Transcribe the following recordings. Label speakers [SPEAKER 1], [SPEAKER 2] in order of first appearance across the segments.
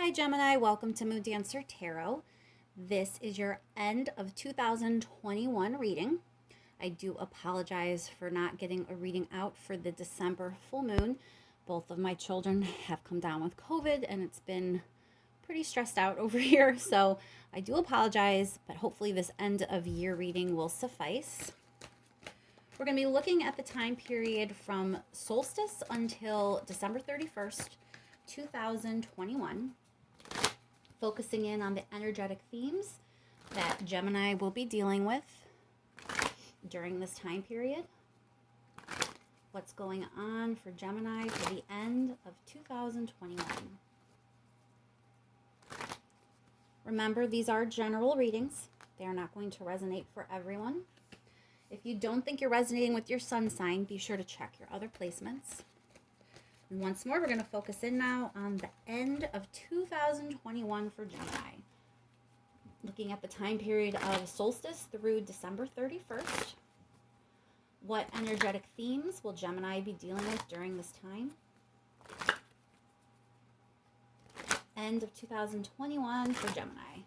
[SPEAKER 1] Hi Gemini, welcome to Mood Dancer Tarot. This is your end of 2021 reading. I do apologize for not getting a reading out for the December full moon. Both of my children have come down with COVID and it's been pretty stressed out over here, so I do apologize, but hopefully this end of year reading will suffice. We're going to be looking at the time period from Solstice until December 31st, 2021, focusing in on the energetic themes that Gemini will be dealing with during this time period. What's going on for Gemini for the end of 2021. Remember, these are general readings. They are not going to resonate for everyone. If you don't think you're resonating with your sun sign, be sure to check your other placements. And once more, we're going to focus in now on the end of 2021 for Gemini. Looking at the time period of solstice through December 31st. What energetic themes will Gemini be dealing with during this time? End of 2021 for Gemini.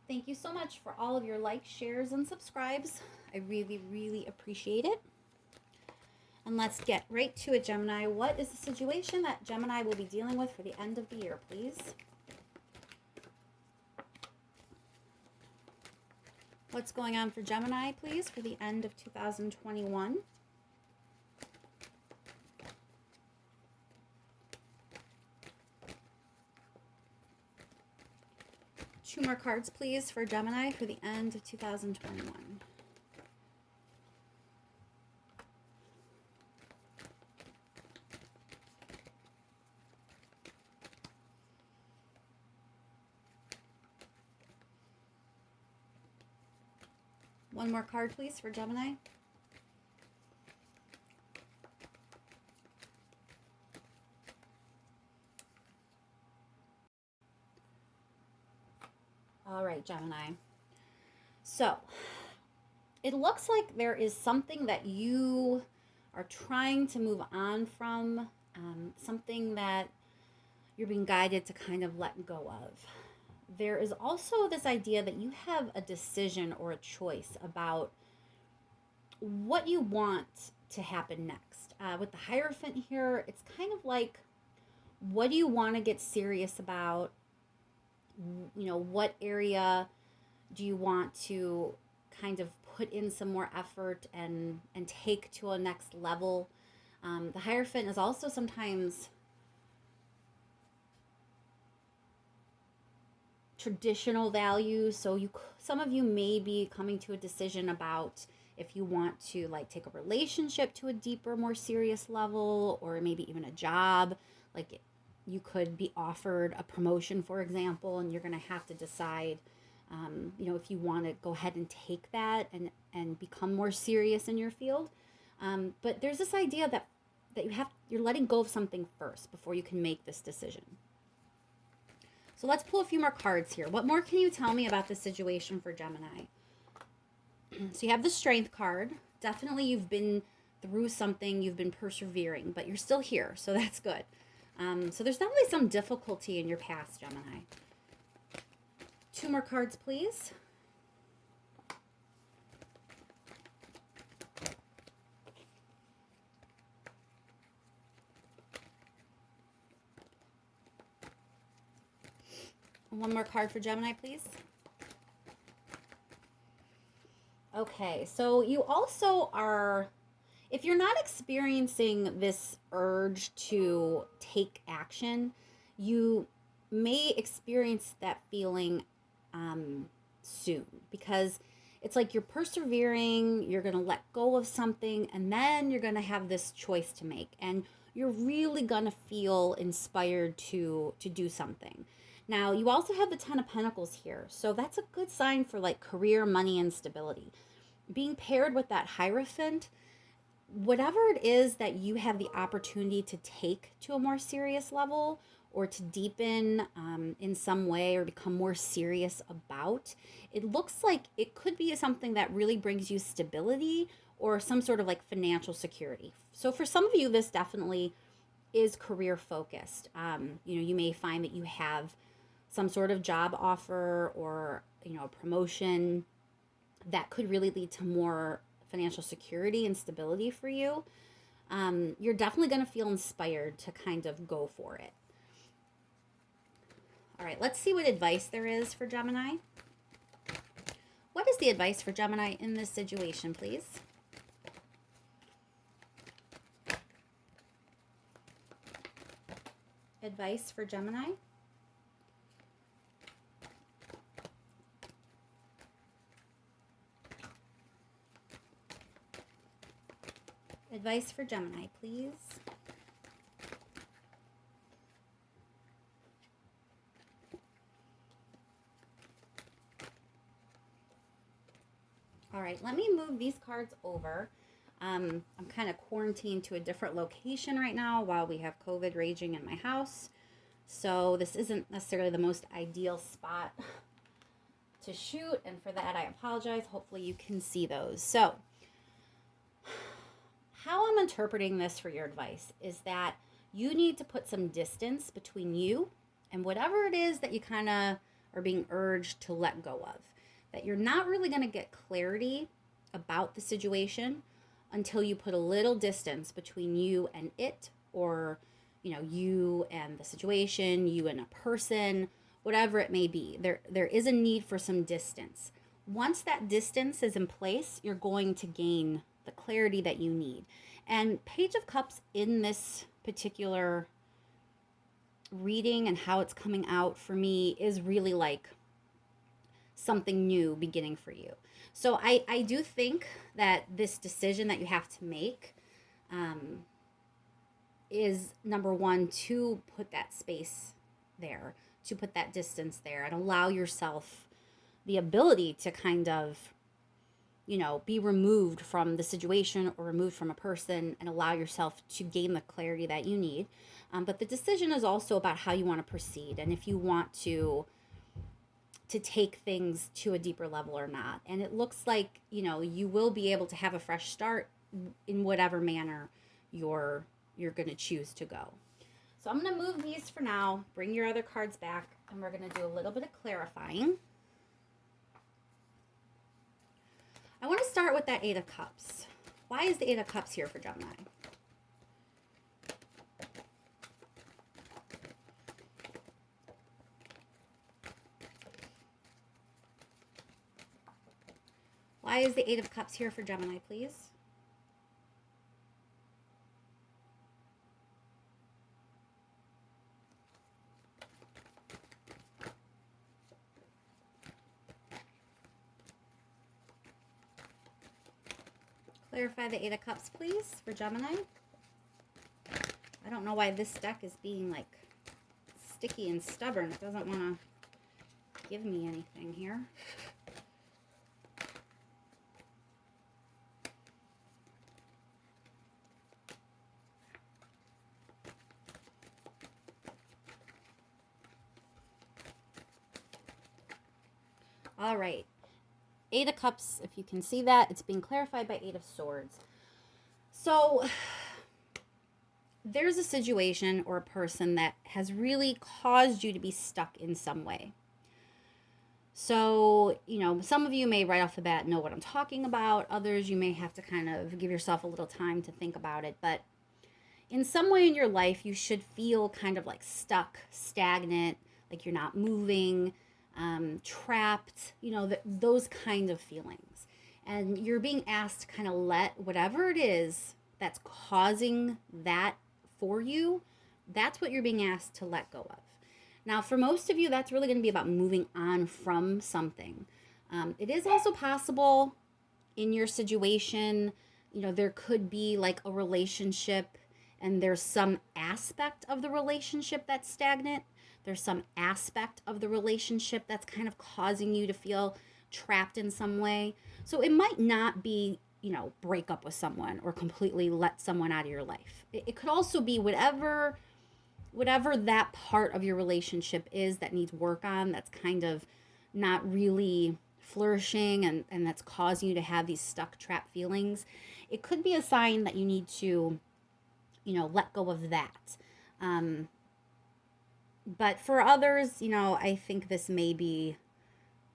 [SPEAKER 1] Thank you so much for all of your likes, shares, and subscribes. I really, really appreciate it. And let's get right to it, Gemini. What is the situation that Gemini will be dealing with for the end of the year, please? What's going on for Gemini, please, for the end of 2021? Two more cards, please, for Gemini for the end of 2021. One more card, please, for Gemini. All right, Gemini. So, it looks like there is something that you are trying to move on from, something that you're being guided to kind of let go of. There is also this idea that you have a decision or a choice about what you want to happen next. With the Hierophant here, it's kind of like, what do you want to get serious about? You know, what area do you want to kind of put in some more effort and take to a next level? The Hierophant is also sometimes traditional values, so some of you may be coming to a decision about if you want to like take a relationship to a deeper, more serious level, or maybe even a job. Like you could be offered a promotion, for example, and you're going to have to decide if you want to go ahead and take that and become more serious in your field. But there's this idea that you're letting go of something first before you can make this decision. So let's pull a few more cards here. What more can you tell me about the situation for Gemini? So you have the Strength card. Definitely you've been through something, you've been persevering, but you're still here, so that's good. So there's definitely some difficulty in your past, Gemini. Two more cards, please. One more card for Gemini, please. Okay, so you also are, if you're not experiencing this urge to take action, you may experience that feeling soon, because it's like you're persevering, you're going to let go of something, and then you're going to have this choice to make, and you're really going to feel inspired to do something. Now, you also have the Ten of Pentacles here, so that's a good sign for like career, money, and stability. Being paired with that Hierophant, whatever it is that you have the opportunity to take to a more serious level or to deepen in some way or become more serious about, it looks like it could be something that really brings you stability or some sort of like financial security. So for some of you, this definitely is career focused. You may find that you have some sort of job offer or, a promotion that could really lead to more financial security and stability for you. You're definitely going to feel inspired to kind of go for it. All right, let's see what advice there is for Gemini. What is the advice for Gemini in this situation, please? Advice for Gemini. Advice for Gemini, please. All right, let me move these cards over. I'm kind of quarantined to a different location right now while we have COVID raging in my house. So this isn't necessarily the most ideal spot to shoot, and for that I apologize. Hopefully you can see those. So how I'm interpreting this for your advice is that you need to put some distance between you and whatever it is that you kind of are being urged to let go of. That you're not really going to get clarity about the situation until you put a little distance between you and it, or, you and the situation, you and a person, whatever it may be. There is a need for some distance. Once that distance is in place, you're going to gain the clarity that you need. And Page of Cups in this particular reading and how it's coming out for me is really like something new beginning for you. So I do think that this decision that you have to make is, number one, to put that space there, to put that distance there, and allow yourself the ability to kind of, be removed from the situation or removed from a person and allow yourself to gain the clarity that you need. But the decision is also about how you want to proceed and if you want to take things to a deeper level or not. And it looks like, you will be able to have a fresh start in whatever manner you're going to choose to go. So I'm going to move these for now, bring your other cards back, and we're going to do a little bit of clarifying. I want to start with that Eight of Cups. Why is the Eight of Cups here for Gemini? Why is the Eight of Cups here for Gemini, please? Clarify the Eight of Cups, please, for Gemini. I don't know why this deck is being like sticky and stubborn. It doesn't want to give me anything here. All right. Eight of Cups, if you can see that, it's being clarified by Eight of Swords. So there's a situation or a person that has really caused you to be stuck in some way. So, some of you may right off the bat know what I'm talking about. Others, you may have to kind of give yourself a little time to think about it. But in some way in your life, you should feel kind of like stuck, stagnant, like you're not moving, trapped, those kind of feelings. And you're being asked to kind of let whatever it is that's causing that for you, that's what you're being asked to let go of. Now, for most of you, that's really going to be about moving on from something. It is also possible in your situation, there could be like a relationship and there's some aspect of the relationship that's stagnant. There's some aspect of the relationship that's kind of causing you to feel trapped in some way. So it might not be, break up with someone or completely let someone out of your life. It could also be whatever that part of your relationship is that needs work on, that's kind of not really flourishing and that's causing you to have these stuck, trapped feelings. It could be a sign that you need to let go of that. But for others, I think this may be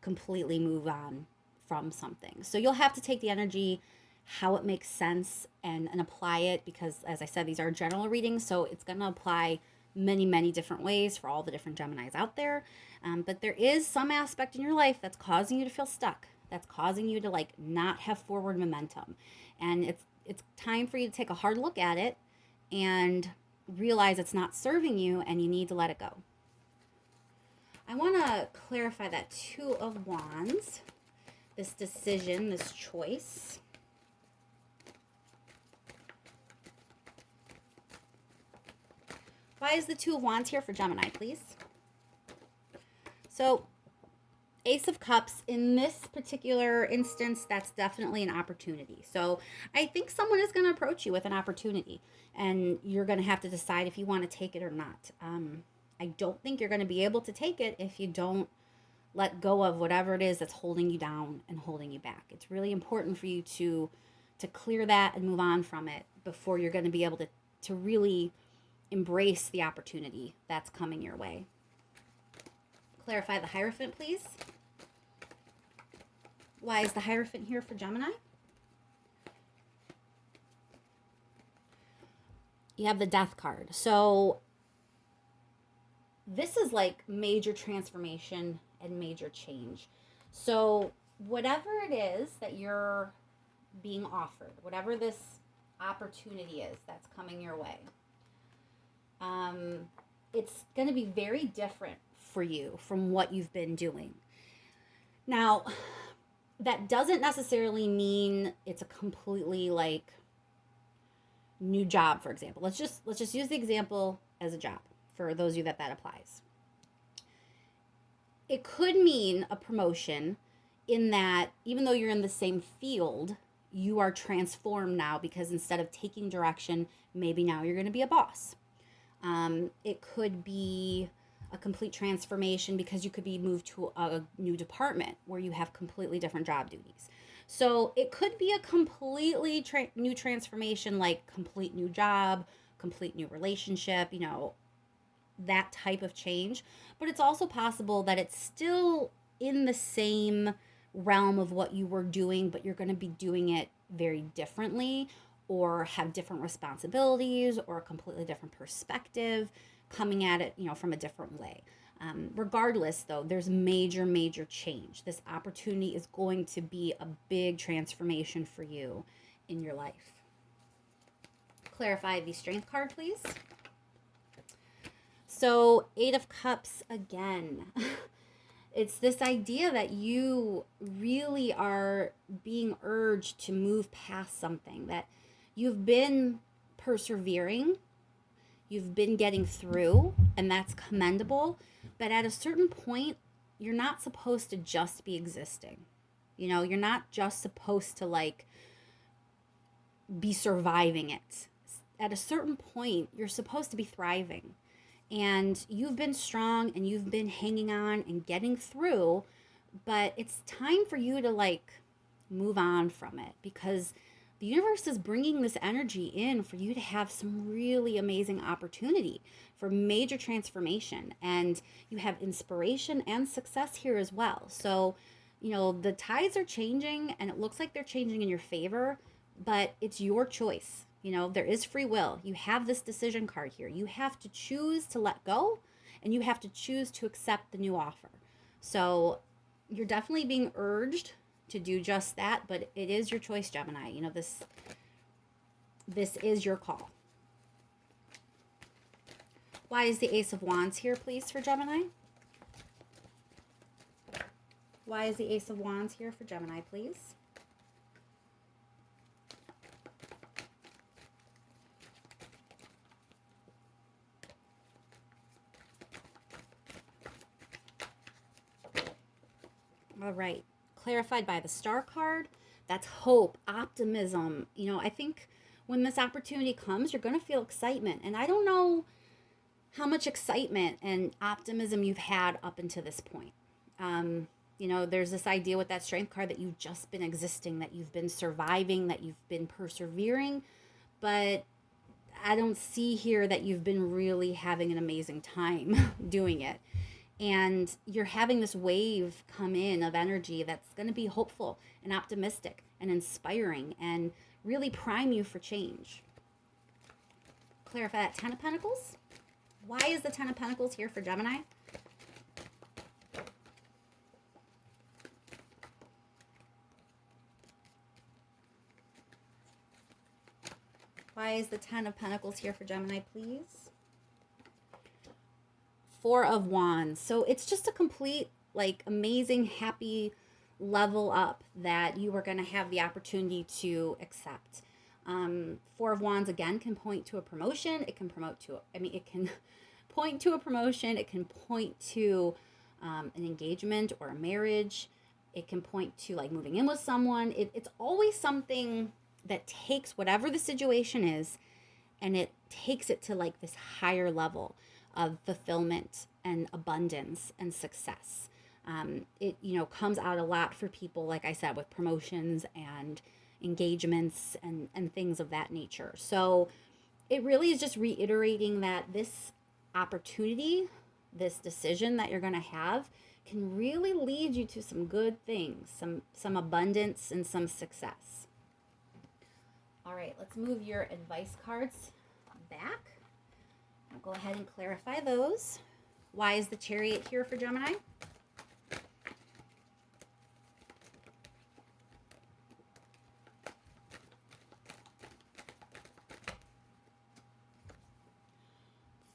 [SPEAKER 1] completely move on from something. So you'll have to take the energy, how it makes sense, and apply it, because as I said, these are general readings, so it's going to apply many, many different ways for all the different Geminis out there. But there is some aspect in your life that's causing you to feel stuck, that's causing you to like not have forward momentum. And it's time for you to take a hard look at it and realize it's not serving you and you need to let it go. I want to clarify that Two of Wands, this decision, this choice. Why is the Two of Wands here for Gemini, please? So, Ace of Cups, in this particular instance, that's definitely an opportunity. So I think someone is going to approach you with an opportunity, and you're going to have to decide if you want to take it or not. I don't think you're going to be able to take it if you don't let go of whatever it is that's holding you down and holding you back. It's really important for you to clear that and move on from it before you're going to be able to really embrace the opportunity that's coming your way. Clarify the Hierophant, please. Why is the Hierophant here for Gemini? You have the Death card. So this is like major transformation and major change. So whatever it is that you're being offered, whatever this opportunity is that's coming your way, it's going to be very different for you from what you've been doing. Now, that doesn't necessarily mean it's a completely like new job, for example. Let's just use the example as a job for those of you that applies. It could mean a promotion in that even though you're in the same field, you are transformed now, because instead of taking direction, maybe now you're going to be a boss. It could be a complete transformation because you could be moved to a new department where you have completely different job duties. So it could be a completely new transformation, like complete new job, complete new relationship, that type of change. But it's also possible that it's still in the same realm of what you were doing, but you're going to be doing it very differently, or have different responsibilities, or a completely different perspective, coming at it, from a different way. Regardless, though, there's major, major change. This opportunity is going to be a big transformation for you in your life. Clarify the Strength card, please. So, Eight of Cups again. It's this idea that you really are being urged to move past something, that you've been persevering, you've been getting through, and that's commendable. But at a certain point, you're not supposed to just be existing. You're not just supposed to be surviving it. At a certain point, you're supposed to be thriving. And you've been strong and you've been hanging on and getting through, but it's time for you to move on from it, because the universe is bringing this energy in for you to have some really amazing opportunity for major transformation. And you have inspiration and success here as well. So, the tides are changing, and it looks like they're changing in your favor, but it's your choice. There is free will. You have this decision card here. You have to choose to let go, and you have to choose to accept the new offer. So you're definitely being urged to do just that, but it is your choice, Gemini. This is your call. Why is the Ace of Wands here, please, for Gemini? Why is the Ace of Wands here for Gemini, please? All right. Clarified by the Star card. That's hope, optimism. I think when this opportunity comes, you're going to feel excitement. And I don't know how much excitement and optimism you've had up until this point. There's this idea with that Strength card that you've just been existing, that you've been surviving, that you've been persevering. But I don't see here that you've been really having an amazing time doing it. And you're having this wave come in of energy that's going to be hopeful and optimistic and inspiring and really prime you for change. Clarify that. 10 of Pentacles. Why is the 10 of Pentacles here for Gemini? Why is the 10 of Pentacles here for Gemini, please? 4 of Wands. So it's just a complete, like, amazing, happy level up that you are going to have the opportunity to accept. 4 of Wands, again, can point to a promotion. It can it can point to a promotion. It can point to an engagement or a marriage. It can point to, like, moving in with someone. It's always something that takes whatever the situation is and it takes it to, like, this higher level of fulfillment and abundance and success. It, comes out a lot for people, like I said, with promotions and engagements and things of that nature. So it really is just reiterating that this opportunity, this decision that you're going to have, can really lead you to some good things, some abundance and some success. All right, let's move your advice cards back. I'll go ahead and clarify those. Why is the Chariot here for Gemini?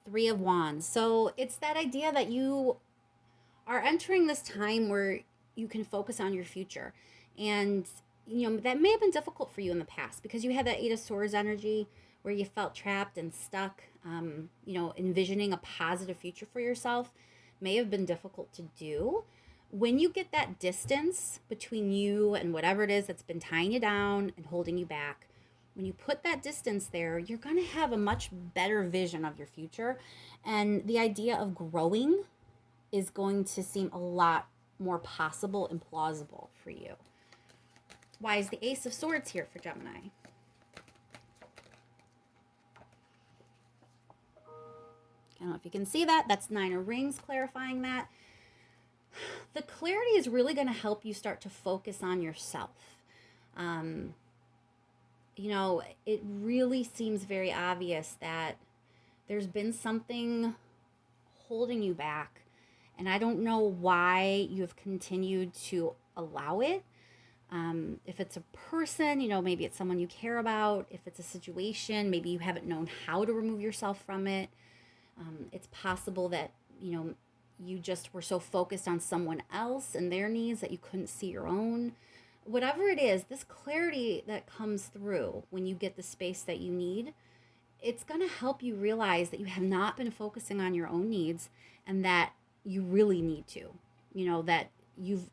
[SPEAKER 1] Three of Wands. So it's that idea that you are entering this time where you can focus on your future. And, that may have been difficult for you in the past because you had that 8 of Swords energy where you felt trapped and stuck. Envisioning a positive future for yourself may have been difficult to do. When you get that distance between you and whatever it is that's been tying you down and holding you back, when you put that distance there, you're going to have a much better vision of your future. And the idea of growing is going to seem a lot more possible and plausible for you. Why is the Ace of Swords here for Gemini? I don't know if you can see that. That's 9 of Rings clarifying that. The clarity is really going to help you start to focus on yourself. It really seems very obvious that there's been something holding you back. And I don't know why you've continued to allow it. If it's a person, maybe it's someone you care about. If it's a situation, maybe you haven't known how to remove yourself from it. It's possible that, you just were so focused on someone else and their needs that you couldn't see your own. Whatever it is, this clarity that comes through when you get the space that you need, it's going to help you realize that you have not been focusing on your own needs and that you really need to. That you've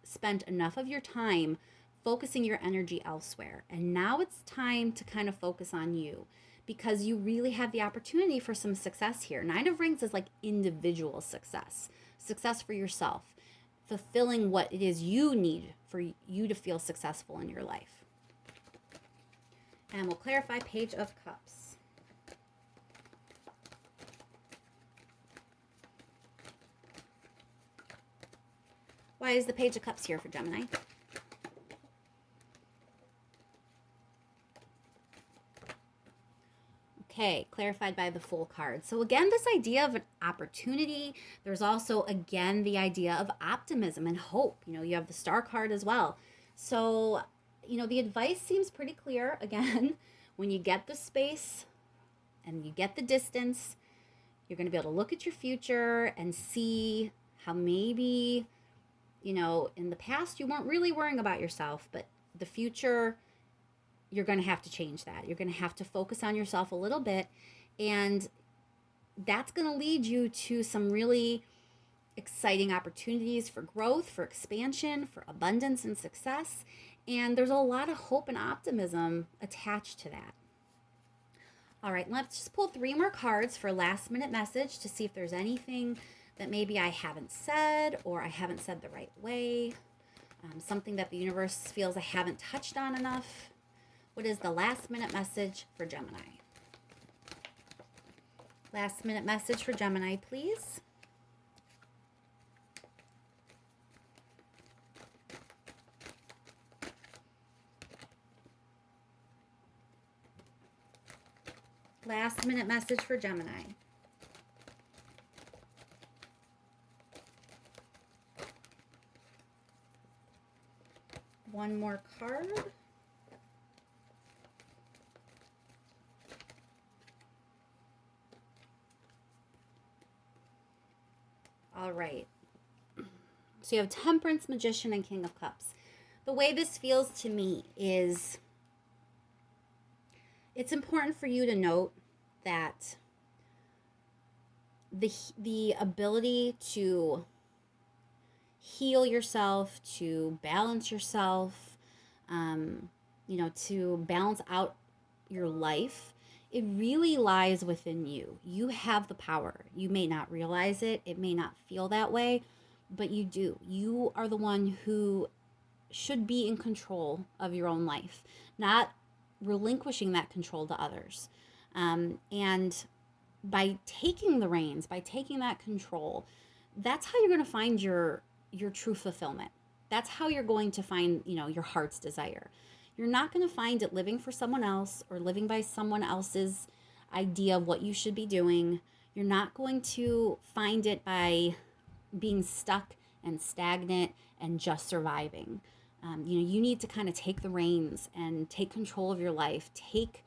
[SPEAKER 1] spent enough of your time focusing your energy elsewhere. And now it's time to kind of focus on you because you really have the opportunity for some success here. 9 of Rings is like individual success for yourself, fulfilling what it is you need for you to feel successful in your life. And we'll clarify Page of Cups. Why is the Page of Cups here for Gemini? Okay, clarified by the Fool card. So again, this idea of an opportunity. There's also, again, the idea of optimism and hope. You have the Star card as well. So, the advice seems pretty clear. Again, when you get the space and you get the distance, you're going to be able to look at your future and see how maybe, in the past you weren't really worrying about yourself, but the future, you're going to have to change that. You're going to have to focus on yourself a little bit. And that's going to lead you to some really exciting opportunities for growth, for expansion, for abundance and success. And there's a lot of hope and optimism attached to that. All right, let's just pull 3 more cards for last minute message to see if there's anything that maybe I haven't said or I haven't said the right way. Something that the universe feels I haven't touched on enough. What is the last minute message for Gemini? Last minute message for Gemini, please. Last minute message for Gemini. One more card. All right. So you have Temperance, Magician, and King of Cups. The way this feels to me is it's important for you to note that the ability to heal yourself, to balance yourself, to balance out your life, it really lies within you. You have the power. You may not realize it. It may not feel that way, but you do. You are the one who should be in control of your own life, not relinquishing that control to others. And by taking the reins, by taking that control, that's how you're going to find your true fulfillment. That's how you're going to find, your heart's desire. You're not going to find it living for someone else or living by someone else's idea of what you should be doing. You're not going to find it by being stuck and stagnant and just surviving. You need to kind of take the reins and take control of your life. Take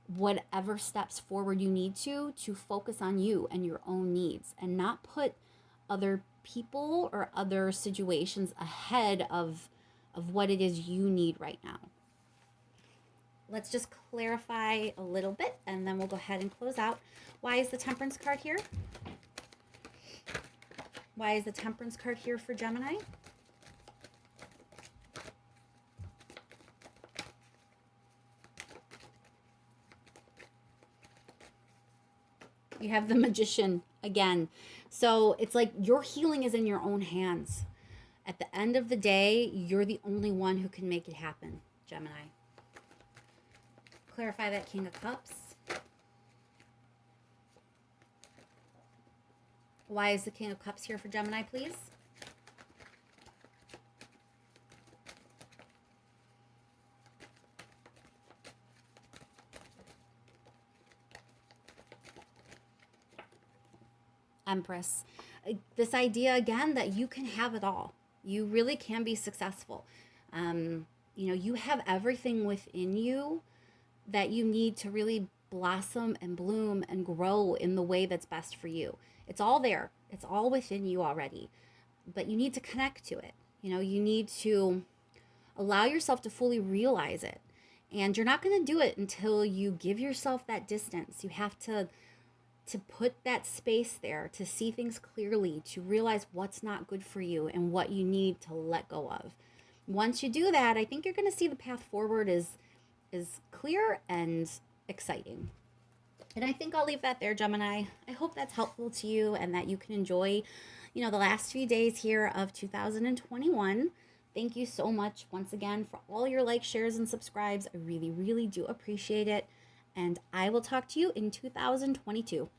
[SPEAKER 1] whatever steps forward you need to focus on you and your own needs, and not put other people or other situations ahead of what it is you need right now. Let's just clarify a little bit, and then we'll go ahead and close out. Why is the Temperance card here? Why is the Temperance card here for Gemini? You have the Magician again. So it's like your healing is in your own hands. At the end of the day, you're the only one who can make it happen, Gemini. Clarify that King of Cups. Why is the King of Cups here for Gemini, please? Empress. This idea again that you can have it all. You really can be successful. You have everything within you that you need to really blossom and bloom and grow in the way that's best for you. It's all there. It's all within you already. But you need to connect to it. You need to allow yourself to fully realize it. And you're not going to do it until you give yourself that distance. You have to put that space there, to see things clearly, to realize what's not good for you and what you need to let go of. Once you do that, I think you're going to see the path forward is clear and exciting. And I think I'll leave that there, Gemini. I hope that's helpful to you and that you can enjoy, the last few days here of 2021. Thank you so much once again for all your likes, shares, and subscribes. I really, really do appreciate it. And I will talk to you in 2022.